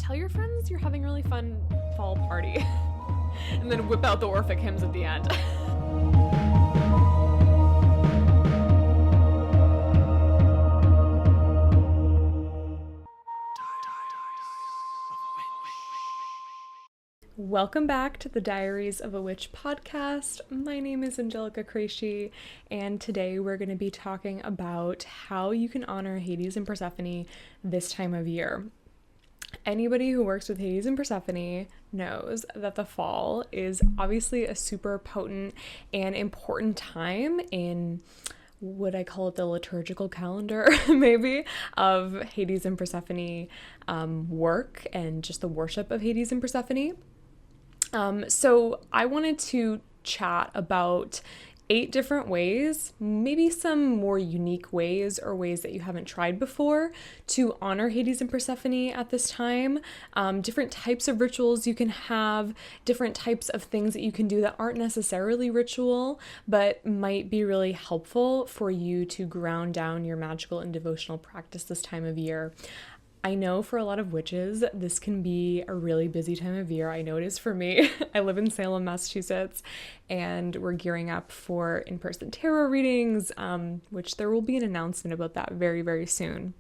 tell your friends you're having a really fun fall party and then whip out the Orphic hymns at the end. Welcome back to the Diaries of a Witch podcast. My name is Angelica Crashi, and today we're going to be talking about how you can honor Hades and Persephone this time of year. Anybody who works with Hades and Persephone knows that the fall is obviously a super potent and important time in, would I call it the liturgical calendar, maybe, of Hades and Persephone work and just the worship of Hades and Persephone. So I wanted to chat about 8 different ways, maybe some more unique ways or ways that you haven't tried before to honor Hades and Persephone at this time. Different types of rituals you can have, different types of things that you can do that aren't necessarily ritual, but might be really helpful for you to ground down your magical and devotional practice this time of year. I know for a lot of witches, this can be a really busy time of year. I know it is for me. I live in Salem, Massachusetts, and we're gearing up for in-person tarot readings, which there will be an announcement about that very, very soon.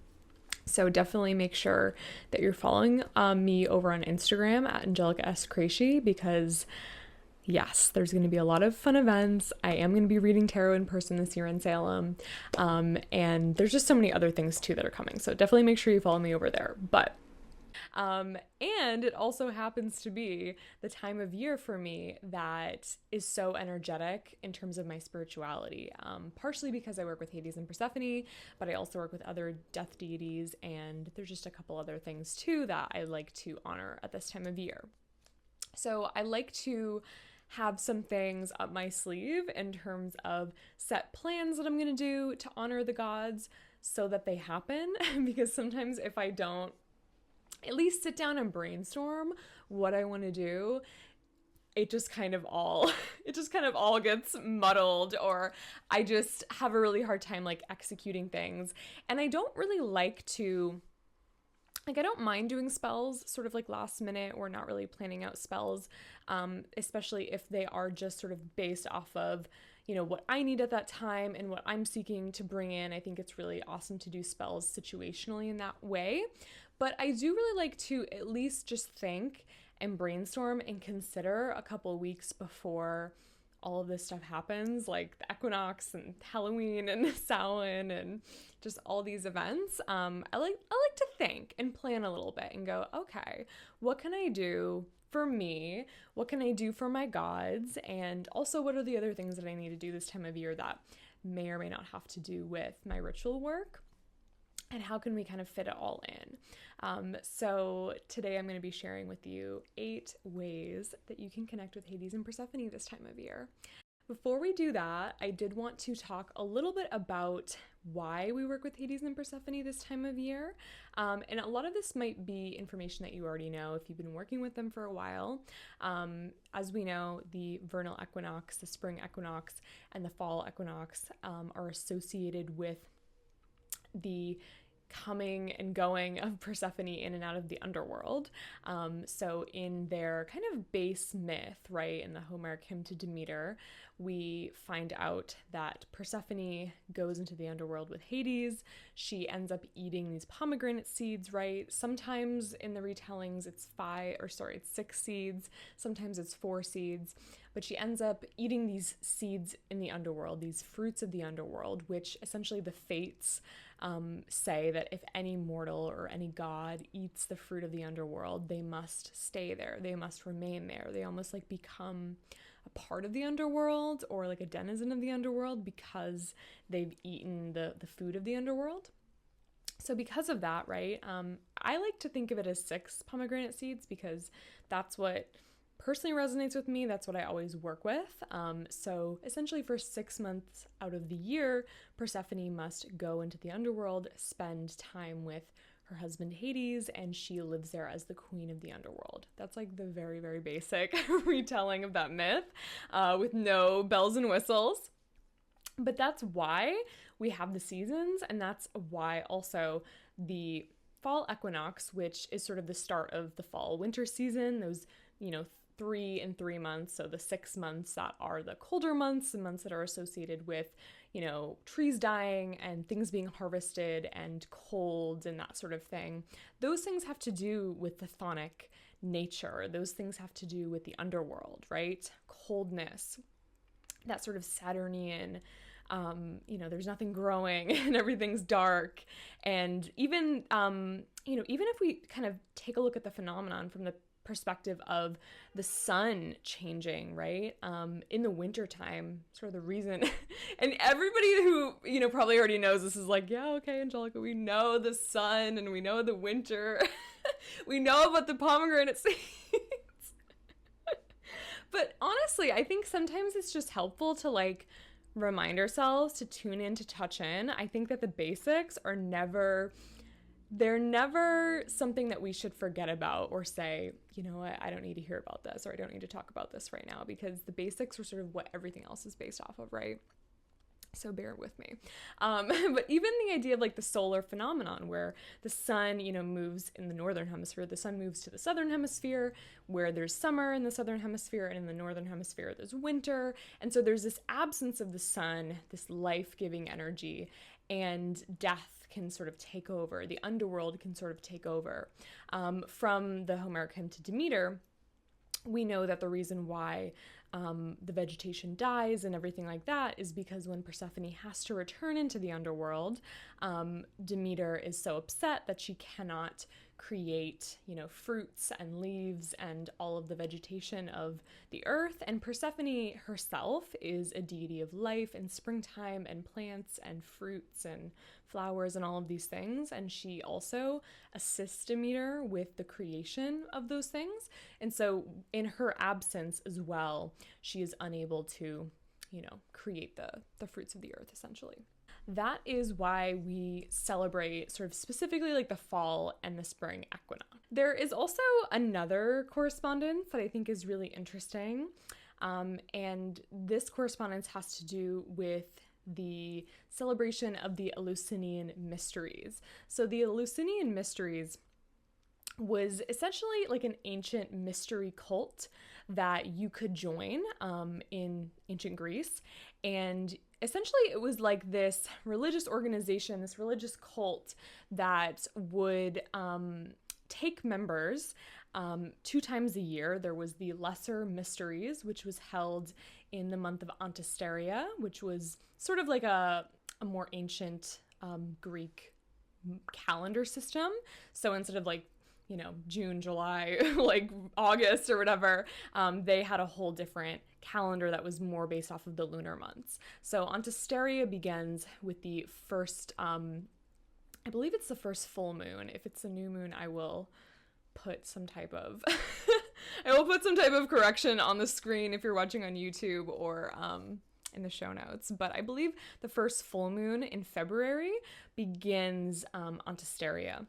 So definitely make sure that you're following me over on Instagram at Angelica S. Crashi, because yes, there's going to be a lot of fun events. I am going to be reading tarot in person this year in Salem. And there's just so many other things too that are coming. So definitely make sure you follow me over there. And it also happens to be the time of year for me that is so energetic in terms of my spirituality. Partially because I work with Hades and Persephone, but I also work with other death deities. And there's just a couple other things too that I like to honor at this time of year. So I like to have some things up my sleeve in terms of set plans that I'm going to do to honor the gods so that they happen, because sometimes if I don't at least sit down and brainstorm what I want to do, it just kind of all gets muddled, or I just have a really hard time like executing things. And I don't really like to, I don't mind doing spells sort of like last minute or not really planning out spells, especially if they are just sort of based off of, what I need at that time and what I'm seeking to bring in. I think it's really awesome to do spells situationally in that way. But I do really like to at least just think and brainstorm and consider a couple weeks before all of this stuff happens, like the Equinox and Halloween and Samhain and just all these events. I like to think and plan a little bit and go, okay, what can I do for me? What can I do for my gods? And also, what are the other things that I need to do this time of year that may or may not have to do with my ritual work? And how can we kind of fit it all in? So today I'm going to be sharing with you 8 ways that you can connect with Hades and Persephone this time of year. Before we do that, I did want to talk a little bit about why we work with Hades and Persephone this time of year. And a lot of this might be information that you already know if you've been working with them for a while. As we know, the vernal equinox, the spring equinox, and the fall equinox are associated with the coming and going of Persephone in and out of the underworld. So in their kind of base myth, right, in the Homeric hymn to Demeter, we find out that Persephone goes into the underworld with Hades. She ends up eating these pomegranate seeds, right? Sometimes in the retellings it's 6 seeds. Sometimes it's 4 seeds. But she ends up eating these seeds in the underworld, these fruits of the underworld, which essentially the fates say that if any mortal or any god eats the fruit of the underworld, they must stay there. They must remain there. They almost like become a part of the underworld or like a denizen of the underworld because they've eaten the food of the underworld. So because of that, right, I like to think of it as 6 pomegranate seeds because that's what personally resonates with me. That's what I always work with. So essentially for 6 months out of the year, Persephone must go into the underworld, spend time with her husband Hades, and she lives there as the queen of the underworld. That's like the very, very basic retelling of that myth with no bells and whistles. But that's why we have the seasons, and that's why also the fall equinox, which is sort of the start of the fall winter season, those, 3 and 3 months. So the 6 months that are the colder months, the months that are associated with, trees dying and things being harvested and cold and that sort of thing. Those things have to do with the chthonic nature. Those things have to do with the underworld, right? Coldness, that sort of Saturnian, there's nothing growing and everything's dark. And even, even if we kind of take a look at the phenomenon from the perspective of the sun changing, right? In the wintertime, sort of the reason, and everybody who, probably already knows this is like, yeah, okay, Angelica, we know the sun and we know the winter. We know about the pomegranate seeds. But honestly, I think sometimes it's just helpful to remind ourselves to tune in, to touch in. I think that the basics are they're never something that we should forget about or say, you know what, I don't need to hear about this, or I don't need to talk about this right now, because the basics are sort of what everything else is based off of, right? So bear with me. But even the idea of the solar phenomenon where the sun, moves in the northern hemisphere, the sun moves to the southern hemisphere where there's summer in the southern hemisphere, and in the northern hemisphere there's winter. And so there's this absence of the sun, this life-giving energy, and death can sort of take over. The underworld can sort of take over. From the Homeric hymn to Demeter, we know that the reason why the vegetation dies and everything like that is because when Persephone has to return into the underworld, Demeter is so upset that she cannot create, fruits and leaves and all of the vegetation of the earth. And Persephone herself is a deity of life and springtime and plants and fruits and flowers and all of these things. And she also assists Demeter with the creation of those things. And so in her absence as well, she is unable to, create the fruits of the earth, essentially. That is why we celebrate sort of specifically the fall and the spring equinox. There is also another correspondence that I think is really interesting. And this correspondence has to do with the celebration of the Eleusinian Mysteries. So the Eleusinian Mysteries was essentially an ancient mystery cult that you could join in ancient Greece. And essentially it was this religious organization, this religious cult that would take members 2 times a year. There was the Lesser Mysteries, which was held in the month of Antisteria, which was sort of a more ancient Greek calendar system. So instead of June, July, August or whatever, they had a whole different calendar that was more based off of the lunar months. So Antisteria begins with the first, I believe it's the first full moon. If it's a new moon, I will put some type of, correction on the screen if you're watching on YouTube or, in the show notes. But I believe the first full moon in February begins Antisteria.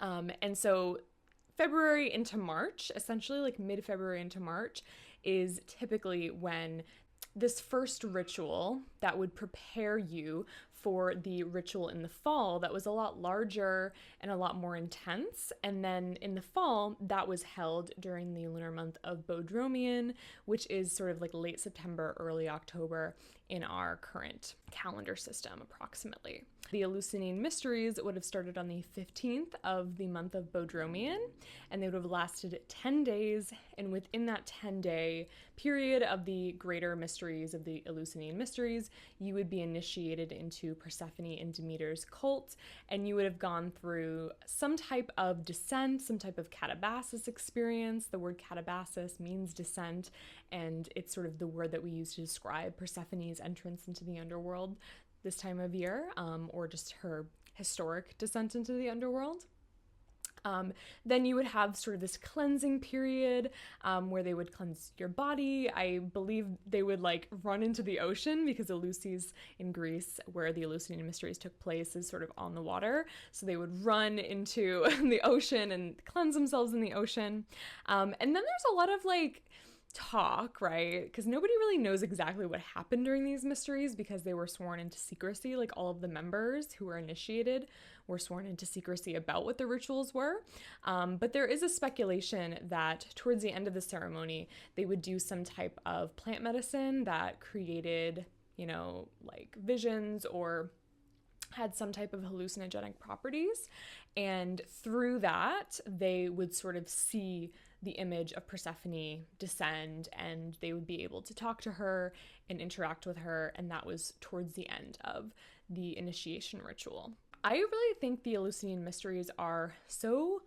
And so February into March, essentially mid-February into March, is typically when this first ritual that would prepare you for the ritual in the fall that was a lot larger and a lot more intense. And then in the fall, that was held during the lunar month of Bodromian, which is sort of late September, early October in our current calendar system, approximately. The Eleusinian Mysteries would have started on the 15th of the month of Bodromian, and they would have lasted 10 days. And within that 10-day period of the greater mysteries of the Eleusinian Mysteries, you would be initiated into Persephone and Demeter's cult, and you would have gone through some type of descent, some type of catabasis experience. The word catabasis means descent, and it's sort of the word that we use to describe Persephone's entrance into the underworld this time of year, or just her historic descent into the underworld. Then you would have sort of this cleansing period where they would cleanse your body. I believe they would run into the ocean because Eleusis in Greece, where the Eleusinian Mysteries took place, is sort of on the water. So they would run into the ocean and cleanse themselves in the ocean. And then there's a lot of talk, right? Because nobody really knows exactly what happened during these mysteries because they were sworn into secrecy. All of the members who were initiated were sworn into secrecy about what the rituals were. But there is a speculation that towards the end of the ceremony, they would do some type of plant medicine that created, like visions or had some type of hallucinogenic properties. And through that, they would sort of see the image of Persephone descend, and they would be able to talk to her and interact with her. And that was towards the end of the initiation ritual. I really think the Eleusinian Mysteries are so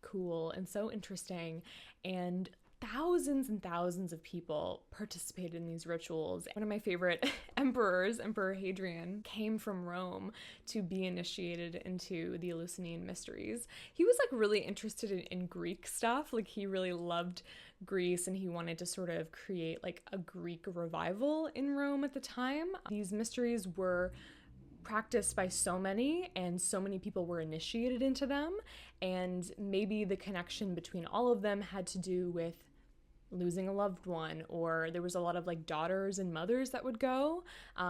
cool and so interesting, and thousands and thousands of people participated in these rituals. One of my favorite emperors, Emperor Hadrian, came from Rome to be initiated into the Eleusinian Mysteries. He was like really interested in Greek stuff. Like he really loved Greece, and he wanted to sort of create like a Greek revival in Rome at the time. These mysteries were practiced by so many, and so many people were initiated into them, and maybe the connection between all of them had to do with losing a loved one, or there was a lot of like daughters and mothers that would go,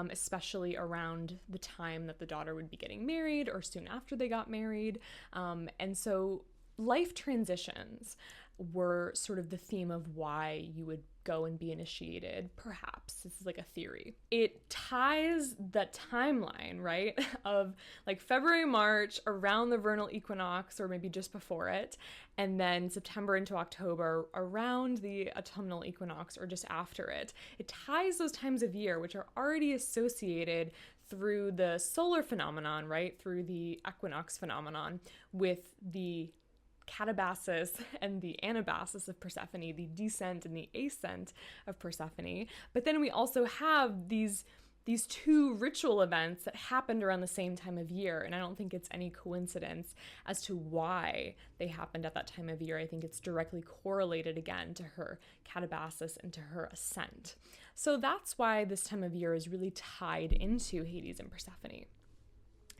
especially around the time that the daughter would be getting married or soon after they got married. And so life transitions were sort of the theme of why you would go and be initiated, perhaps. This is like a theory. It ties the timeline, right, of like February, March, around the vernal equinox, or maybe just before it, and then September into October, around the autumnal equinox, or just after it. It ties those times of year, which are already associated through the solar phenomenon, right, through the equinox phenomenon, with the catabasis and the anabasis of Persephone, the descent and the ascent of Persephone. But then we also have these two ritual events that happened around the same time of year, and I don't think it's any coincidence as to why they happened at that time of year. I think it's directly correlated again to her catabasis and to her ascent. So that's why this time of year is really tied into Hades and Persephone.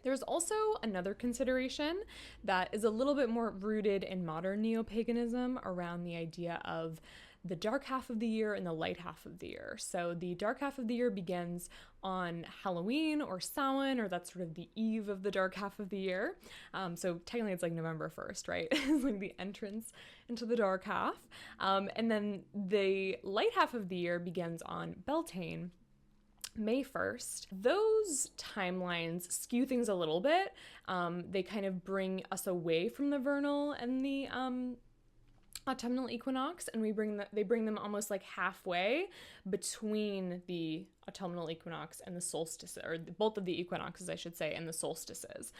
There's also another consideration that is a little bit more rooted in modern neo-paganism around the idea of the dark half of the year and the light half of the year. So the dark half of the year begins on Halloween or Samhain, or that's sort of the eve of the dark half of the year. So technically it's like November 1st, right? It's like the entrance into the dark half. And then the light half of the year begins on Beltane, May 1st. Those timelines skew things a little bit. They kind of bring us away from the vernal and the autumnal equinox, and they bring them almost like halfway between the autumnal equinox and the solstice, or both of the equinoxes, I should say, and the solstices.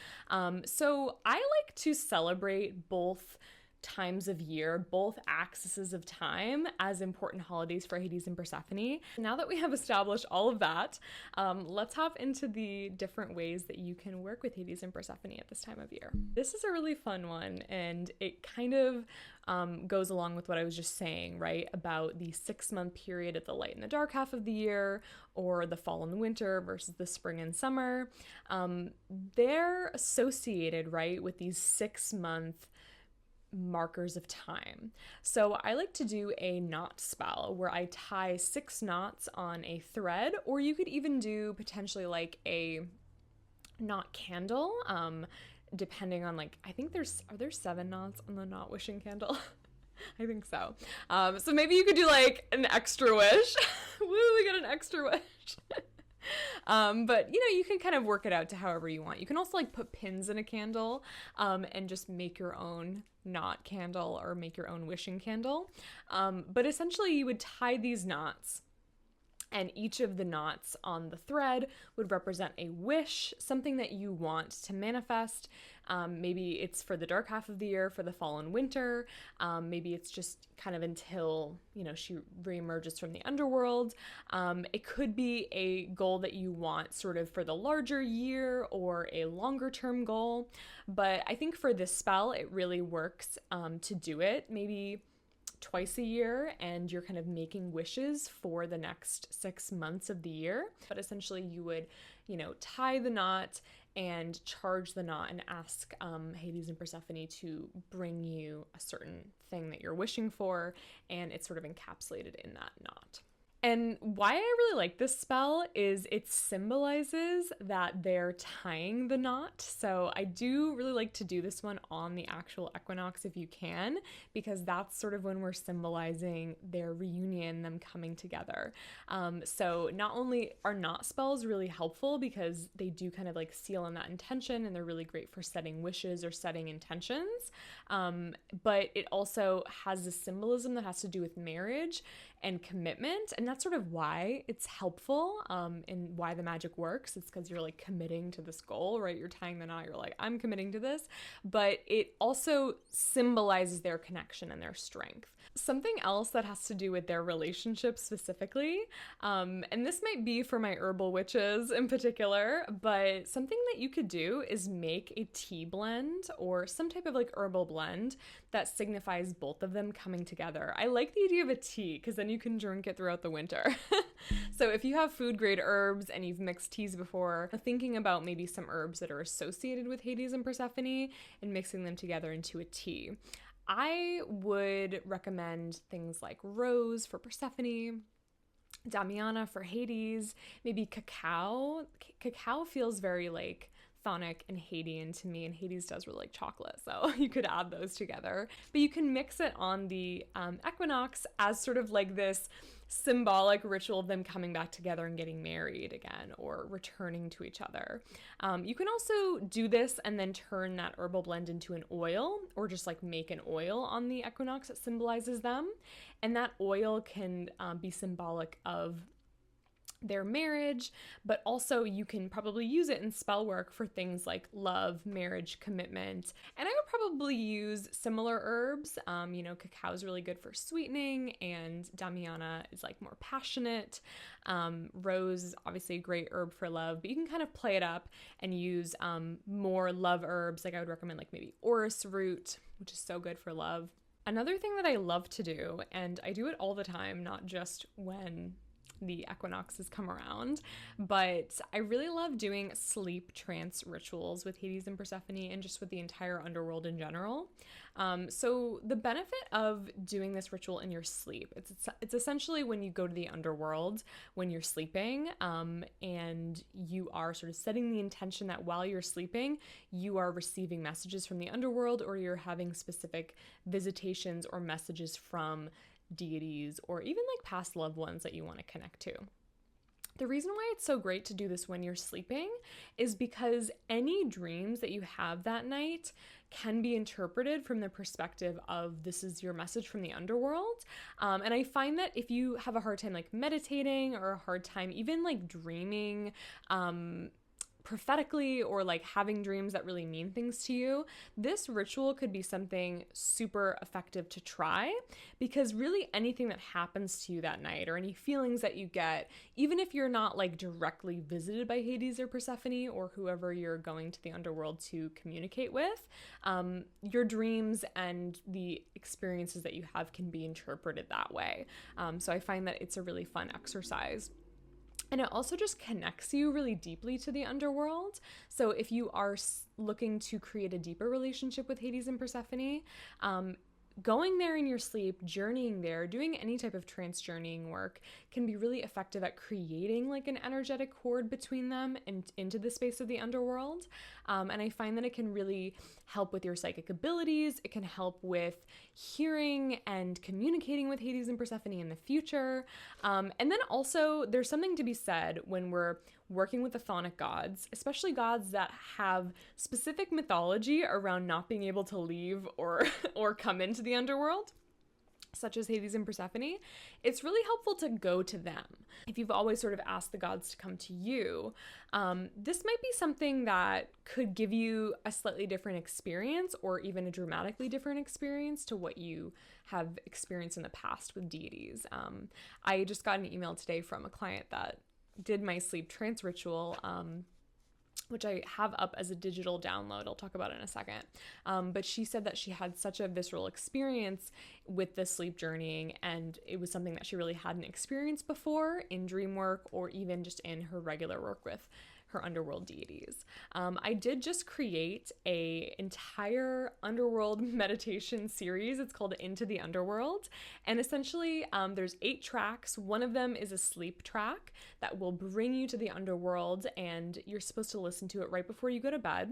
So I like to celebrate both times of year, both axes of time, as important holidays for Hades and Persephone. Now that we have established all of that, let's hop into the different ways that you can work with Hades and Persephone at this time of year. This is a really fun one, and it kind of goes along with what I was just saying, right, about the 6-month period at the light and the dark half of the year, or the fall and the winter versus the spring and summer. They're associated, right, with these 6-month markers of time. So I like to do a knot spell where I tie 6 knots on a thread, or you could even do potentially like a knot candle, depending on like, I think are there 7 knots on the knot wishing candle? I think so. So maybe you could do like an extra wish. Woo, we got an extra wish. But you can kind of work it out to however you want. You can also like put pins in a candle, and just make your own knot candle or make your own wishing candle. But essentially you would tie these knots, and each of the knots on the thread would represent a wish, something that you want to manifest. Maybe it's for the dark half of the year, for the fall and winter. Maybe it's just kind of until, she reemerges from the underworld. It could be a goal that you want sort of for the larger year, or a longer term goal. But I think for this spell, it really works to do it maybe twice a year, and you're kind of making wishes for the next 6 months of the year. But essentially you would, tie the knot and charge the knot and ask Hades and Persephone to bring you a certain thing that you're wishing for, and it's sort of encapsulated in that knot. And why I really like this spell is it symbolizes that they're tying the knot. So I do really like to do this one on the actual equinox if you can, because that's sort of when we're symbolizing their reunion, them coming together. So not only are knot spells really helpful because they do kind of like seal in that intention and they're really great for setting wishes or setting intentions, but it also has a symbolism that has to do with marriage and commitment, and that's sort of why it's helpful, and why the magic works. It's because you're like committing to this goal, right? You're tying the knot, you're like, I'm committing to this, but it also symbolizes their connection and their strength. Something else that has to do with their relationship specifically, and this might be for my herbal witches in particular, but something that you could do is make a tea blend or some type of like herbal blend that signifies both of them coming together. I like the idea of a tea because then you can drink it throughout the winter. So if you have food grade herbs and you've mixed teas before, thinking about maybe some herbs that are associated with Hades and Persephone and mixing them together into a tea. I would recommend things like rose for Persephone, Damiana for Hades, maybe cacao. Cacao feels very like chthonic and Hadean to me, and Hades does really like chocolate, so you could add those together. But you can mix it on the equinox as sort of like this symbolic ritual of them coming back together and getting married again or returning to each other. You can also do this and then turn that herbal blend into an oil, or just like make an oil on the equinox that symbolizes them. And that oil can be symbolic of their marriage, but also you can probably use it in spell work for things like love, marriage, commitment. And I would probably use similar herbs. Cacao is really good for sweetening, and Damiana is like more passionate. Rose is obviously a great herb for love, but you can kind of play it up and use more love herbs. Like I would recommend like maybe orris root, which is so good for love. Another thing that I love to do, and I do it all the time, not just when the equinoxes come around, but I really love doing sleep trance rituals with Hades and Persephone and just with the entire underworld in general. So the benefit of doing this ritual in your sleep, it's essentially when you go to the underworld when you're sleeping, and you are sort of setting the intention that while you're sleeping, you are receiving messages from the underworld, or you're having specific visitations or messages from deities or even like past loved ones that you want to connect to. The reason why it's so great to do this when you're sleeping is because any dreams that you have that night can be interpreted from the perspective of this is your message from the underworld. And I find that if you have a hard time like meditating, or a hard time even like dreaming, prophetically, or like having dreams that really mean things to you, this ritual could be something super effective to try, because really anything that happens to you that night or any feelings that you get, even if you're not like directly visited by Hades or Persephone or whoever you're going to the underworld to communicate with, your dreams and the experiences that you have can be interpreted that way. So I find that it's a really fun exercise. And it also just connects you really deeply to the underworld. So if you are looking to create a deeper relationship with Hades and Persephone, going there in your sleep, journeying there, doing any type of trance journeying work can be really effective at creating like an energetic cord between them and into the space of the underworld. And I find that it can really help with your psychic abilities. It can help with hearing and communicating with Hades and Persephone in the future. And then also there's something to be said when we're working with the chthonic gods, especially gods that have specific mythology around not being able to leave or come into the underworld, such as Hades and Persephone. It's really helpful to go to them. If you've always sort of asked the gods to come to you, this might be something that could give you a slightly different experience, or even a dramatically different experience to what you have experienced in the past with deities. I just got an email today from a client that did my sleep trance ritual, which I have up as a digital download. I'll talk about it in a second. But she said that she had such a visceral experience with the sleep journeying, and it was something that she really hadn't experienced before in dream work, or even just in her regular work with her underworld deities. I did just create a entire underworld meditation series. It's called Into the Underworld. And essentially, there's 8 tracks. One of them is a sleep track that will bring you to the underworld, and you're supposed to listen to it right before you go to bed.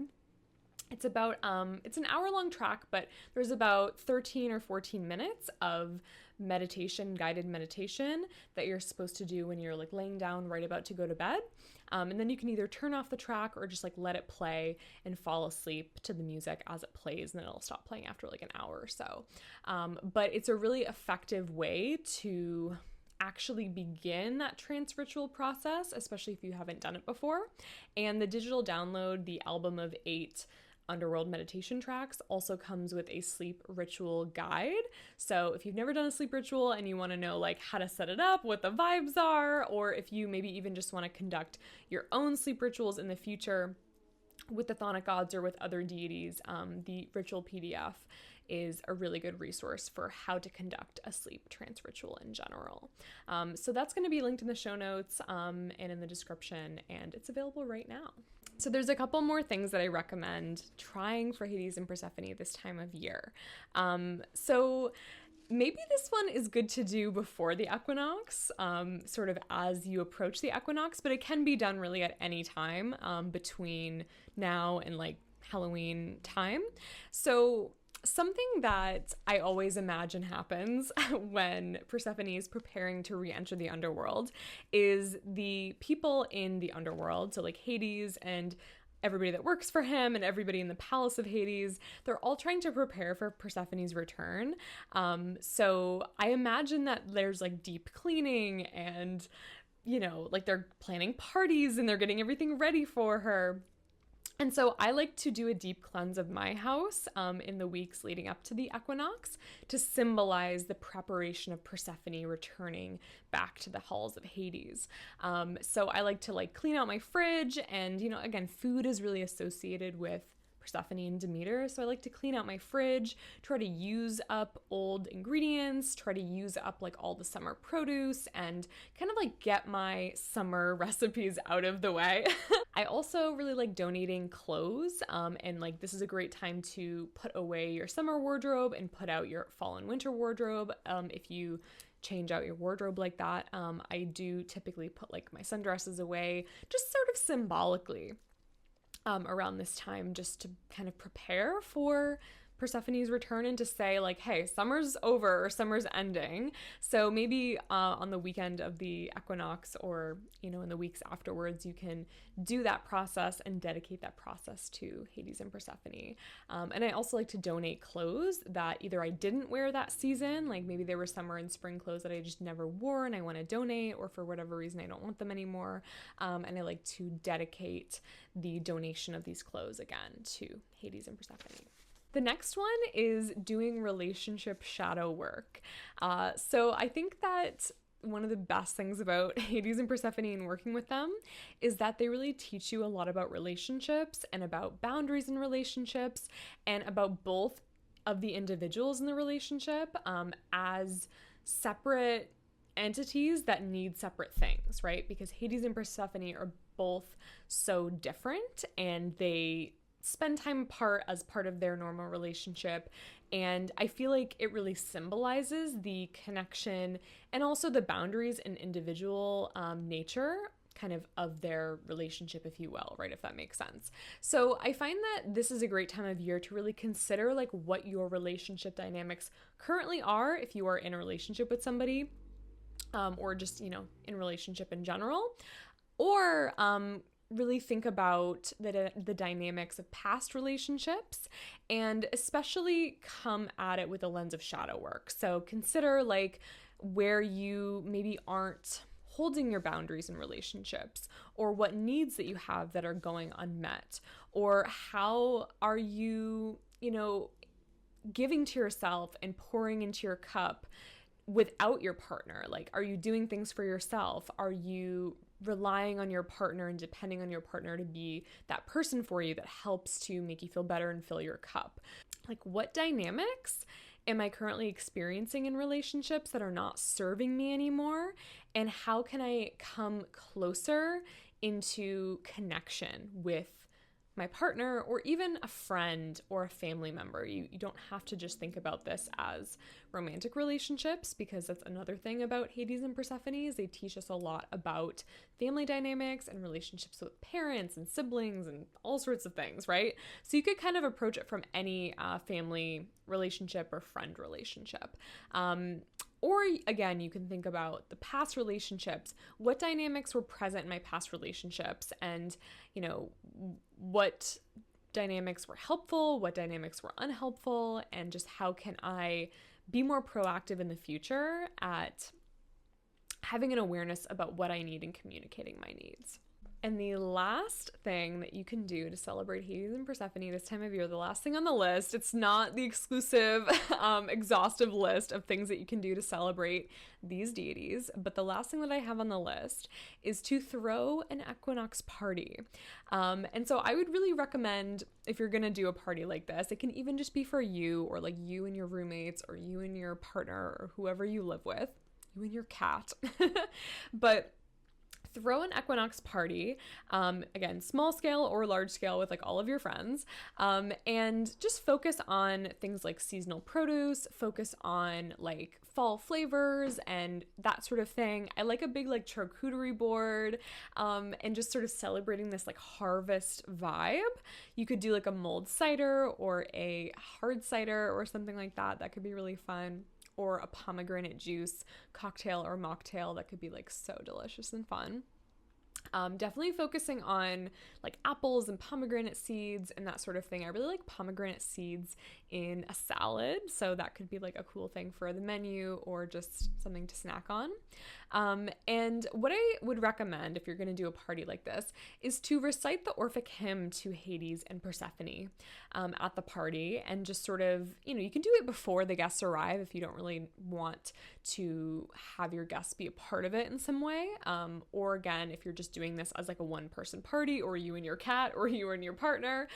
It's about, it's an hour-long track, but there's about 13 or 14 minutes of meditation, guided meditation that you're supposed to do when you're like laying down right about to go to bed. And then you can either turn off the track or just like let it play and fall asleep to the music as it plays, and then it'll stop playing after like an hour or so. But it's a really effective way to actually begin that trance ritual process, especially if you haven't done it before. And the digital download, the album of 8 Underworld meditation tracks, also comes with a sleep ritual guide. So if you've never done a sleep ritual and you want to know like how to set it up, what the vibes are, or if you maybe even just want to conduct your own sleep rituals in the future with the chthonic gods or with other deities, the ritual PDF is a really good resource for how to conduct a sleep trance ritual in general. So that's going to be linked in the show notes and in the description, and it's available right now. So there's a couple more things that I recommend trying for Hades and Persephone this time of year. So maybe this one is good to do before the equinox, sort of as you approach the equinox, but it can be done really at any time between now and like Halloween time. So something that I always imagine happens when Persephone is preparing to re-enter the underworld is the people in the underworld, so like Hades and everybody that works for him and everybody in the palace of Hades, they're all trying to prepare for Persephone's return. So I imagine that there's like deep cleaning and, you know, like they're planning parties and they're getting everything ready for her. And so I like to do a deep cleanse of my house in the weeks leading up to the equinox to symbolize the preparation of Persephone returning back to the halls of Hades. So I like to like clean out my fridge, and, you know, again, food is really associated with Persephone and Demeter, so I like to clean out my fridge, try to use up old ingredients, try to use up like all the summer produce, and kind of like get my summer recipes out of the way. I also really like donating clothes, and like this is a great time to put away your summer wardrobe and put out your fall and winter wardrobe. If you change out your wardrobe like that, I do typically put like my sundresses away, just sort of symbolically. Around this time, just to kind of prepare for Persephone's return and to say like, hey, summer's over or summer's ending. So maybe on the weekend of the equinox, or, you know, in the weeks afterwards, you can do that process and dedicate that process to Hades and Persephone. And I also like to donate clothes that either I didn't wear that season, like maybe there were summer and spring clothes that I just never wore and I want to donate, or for whatever reason I don't want them anymore. And I like to dedicate the donation of these clothes again to Hades and Persephone. The next one is doing relationship shadow work. So I think that one of the best things about Hades and Persephone and working with them is that they really teach you a lot about relationships and about boundaries in relationships and about both of the individuals in the relationship as separate entities that need separate things, right? Because Hades and Persephone are both so different, and they spend time apart as part of their normal relationship. And I feel like it really symbolizes the connection and also the boundaries and individual nature kind of their relationship, if you will, right? If that makes sense. So I find that this is a great time of year to really consider like what your relationship dynamics currently are, if you are in a relationship with somebody, or just, you know, in relationship in general, or really think about the dynamics of past relationships, and especially come at it with a lens of shadow work. So consider like where you maybe aren't holding your boundaries in relationships, or what needs that you have that are going unmet, or how are you, you know, giving to yourself and pouring into your cup without your partner. Like, are you doing things for yourself? Are you relying on your partner and depending on your partner to be that person for you that helps to make you feel better and fill your cup? Like, what dynamics am I currently experiencing in relationships that are not serving me anymore? And how can I come closer into connection with my partner or even a friend or a family member. You don't have to just think about this as romantic relationships, because that's another thing about Hades and Persephone is they teach us a lot about family dynamics and relationships with parents and siblings and all sorts of things, right? So you could kind of approach it from any family relationship or friend relationship. Or again, you can think about the past relationships. What dynamics were present in my past relationships, and, what dynamics were helpful, what dynamics were unhelpful, and just how can I be more proactive in the future at having an awareness about what I need and communicating my needs. And the last thing that you can do to celebrate Hades and Persephone this time of year, the last thing on the list, it's not the exclusive, exhaustive list of things that you can do to celebrate these deities, but the last thing that I have on the list is to throw an equinox party. And so I would really recommend, if you're going to do a party like this, it can even just be for you, or like you and your roommates, or you and your partner, or whoever you live with, you and your cat. But throw an equinox party, again, small scale or large scale with like all of your friends, and just focus on things like seasonal produce, focus on like fall flavors and that sort of thing. I like a big like charcuterie board, and just sort of celebrating this like harvest vibe. You could do like a mulled cider or a hard cider or something like that. That could be really fun. Or a pomegranate juice cocktail or mocktail that could be like so delicious and fun. Definitely focusing on like apples and pomegranate seeds and that sort of thing. I really like pomegranate seeds in a salad, so that could be like a cool thing for the menu or just something to snack on. And what I would recommend if you're going to do a party like this is to recite the Orphic hymn to Hades and Persephone at the party, and just sort of, you can do it before the guests arrive if you don't really want to have your guests be a part of it in some way. Or again, if you're just doing this as like a one-person party, or you and your cat, or you and your partner,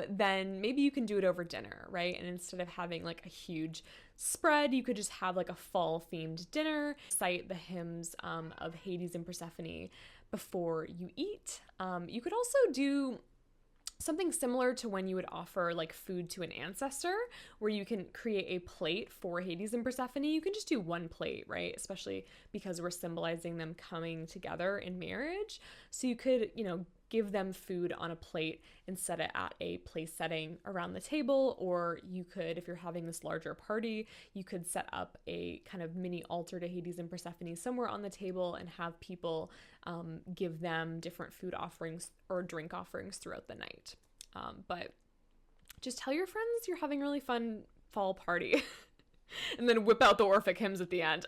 then maybe you can do it over dinner, right? And instead of having like a huge spread, you could just have like a fall-themed dinner, cite the hymns of Hades and Persephone before you eat. You could also do something similar to when you would offer like food to an ancestor, where you can create a plate for Hades and Persephone. You can just do one plate, right? Especially because we're symbolizing them coming together in marriage. So you could, give them food on a plate and set it at a place setting around the table. Or you could, if you're having this larger party, you could set up a kind of mini altar to Hades and Persephone somewhere on the table and have people give them different food offerings or drink offerings throughout the night. But just tell your friends you're having a really fun fall party and then whip out the Orphic hymns at the end.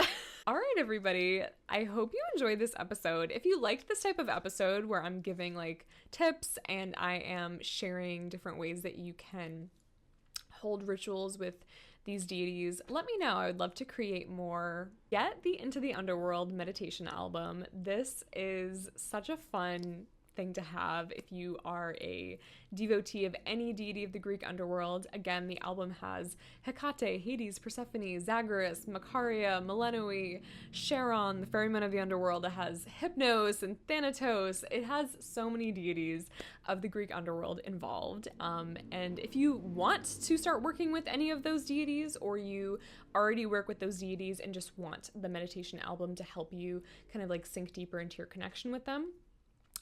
All right, everybody. I hope you enjoyed this episode. If you liked this type of episode where I'm giving like tips and I am sharing different ways that you can hold rituals with these deities, let me know. I would love to create more. Get the Into the Underworld meditation album. This is such a fun thing to have if you are a devotee of any deity of the Greek underworld. Again, the album has Hecate, Hades, Persephone, Zagreus, Macaria, Melanoi, Charon, the ferryman of the underworld. It has Hypnos and Thanatos. It has so many deities of the Greek underworld involved. And if you want to start working with any of those deities, or you already work with those deities and just want the meditation album to help you kind of like sink deeper into your connection with them,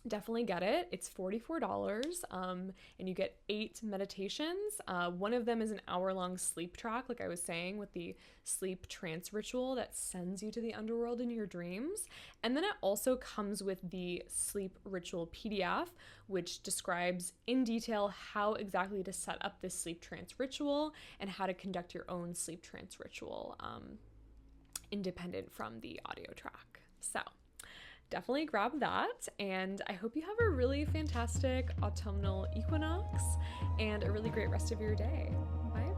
definitely get it. It's $44, and you get 8 meditations. One of them is an hour-long sleep track, like I was saying, with the sleep trance ritual that sends you to the underworld in your dreams. And then it also comes with the sleep ritual PDF, which describes in detail how exactly to set up this sleep trance ritual and how to conduct your own sleep trance ritual, independent from the audio track. So definitely grab that, and I hope you have a really fantastic autumnal equinox and a really great rest of your day. Bye.